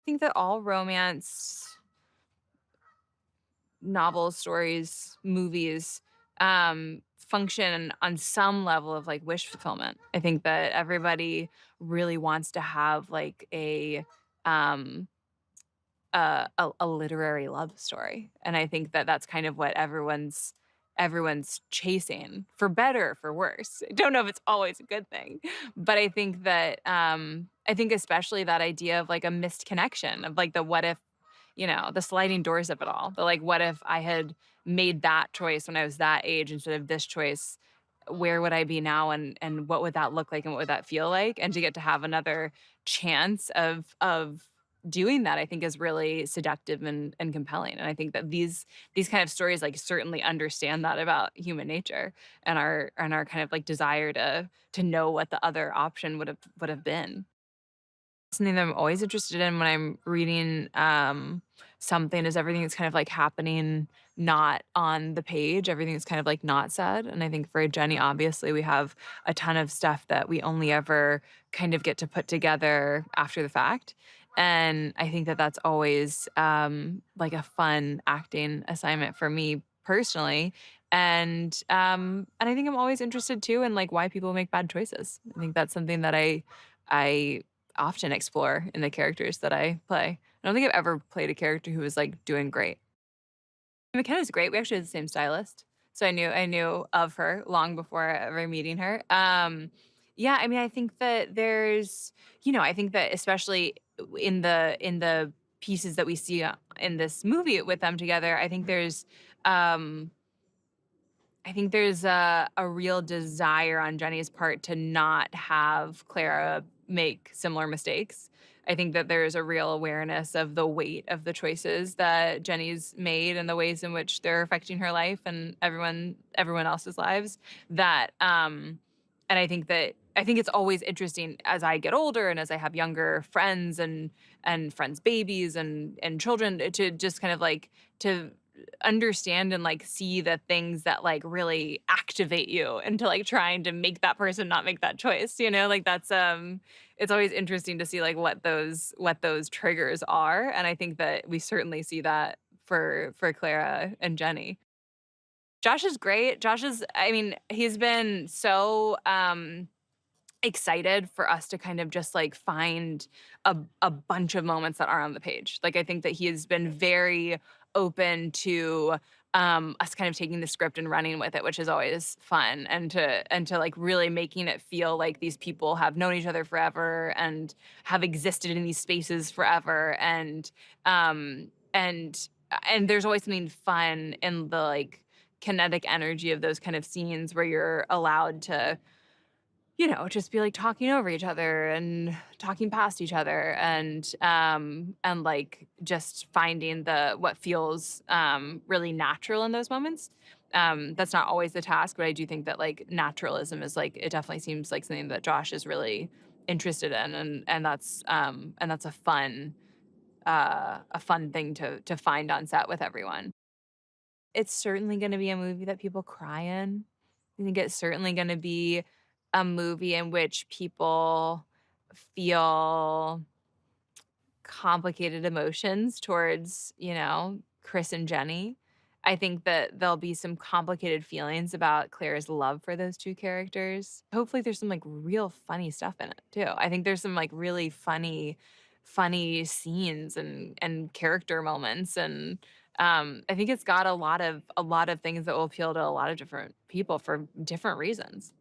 think that all romance novels, stories, movies, function on some level of, like, wish fulfillment. I think that everybody really wants to have, like, um, a literary love story, and I think that that's kind of what everyone's chasing, for better or for worse. I don't know if it's always a good thing, but I think that, I think especially that idea of, like, a missed connection, of, like, the what if, the sliding doors of it all. The, like, what if I had made that choice when I was that age instead of this choice? Where would I be now, and what would that look like, and what would that feel like? And to get to have another chance of doing that, I think is really seductive and compelling. And I think that these kind of stories, like, certainly understand that about human nature, and our kind of, like, desire to know what the other option would have been. Something that I'm always interested in when I'm reading, something, is everything that's kind of, like, happening not on the page, everything that's kind of, like, not said. And I think for Jenny, obviously, we have a ton of stuff that we only ever kind of get to put together after the fact, and I think that that's always, like, a fun acting assignment for me personally, and I think I'm always interested too in, like, why people make bad choices. I think that's something that I often explore in the characters that I play. I don't think I've ever played a character who was, like, doing great. McKenna's great. We actually had the same stylist, so I knew of her long before ever meeting her. Yeah, I mean, I think that I think that especially in the pieces that we see, in this movie with them together, um I think there's a real desire on Jenny's part to not have Clara make similar mistakes. I think that there's a real awareness of the weight of the choices that Jenny's made and the ways in which they're affecting her life and everyone else's lives. And I think it's always interesting as I get older and as I have younger friends and friends' babies and children, to just kind of like to understand and, like, see the things that, like, really activate you into, like, trying to make that person not make that choice, Like, it's always interesting to see, like, what those triggers are, and I think that we certainly see that for Clara and Jenny. Josh is great. I mean, he's been so, excited for us to kind of just, like, find a bunch of moments that are on the page. Like, I think that he has been very open to, us kind of taking the script and running with it, which is always fun, and to, like, really making it feel like these people have known each other forever and have existed in these spaces forever, and there's always something fun in the, like, kinetic energy of those kind of scenes where you're allowed to, just be, like, talking over each other and talking past each other, and, like, just finding what feels, really natural in those moments. That's not always the task, but I do think that, like, naturalism is, like, it definitely seems like something that Josh is really interested in, and that's a fun thing to find on set with everyone. It's certainly gonna be a movie that people cry in. I think it's certainly gonna be a movie in which people feel complicated emotions towards, Chris and Jenny. I think that there'll be some complicated feelings about Claire's love for those 2 characters. Hopefully, there's some, like, real funny stuff in it too. I think there's some, like, really funny scenes and character moments, and, I think it's got a lot of things that will appeal to a lot of different people for different reasons.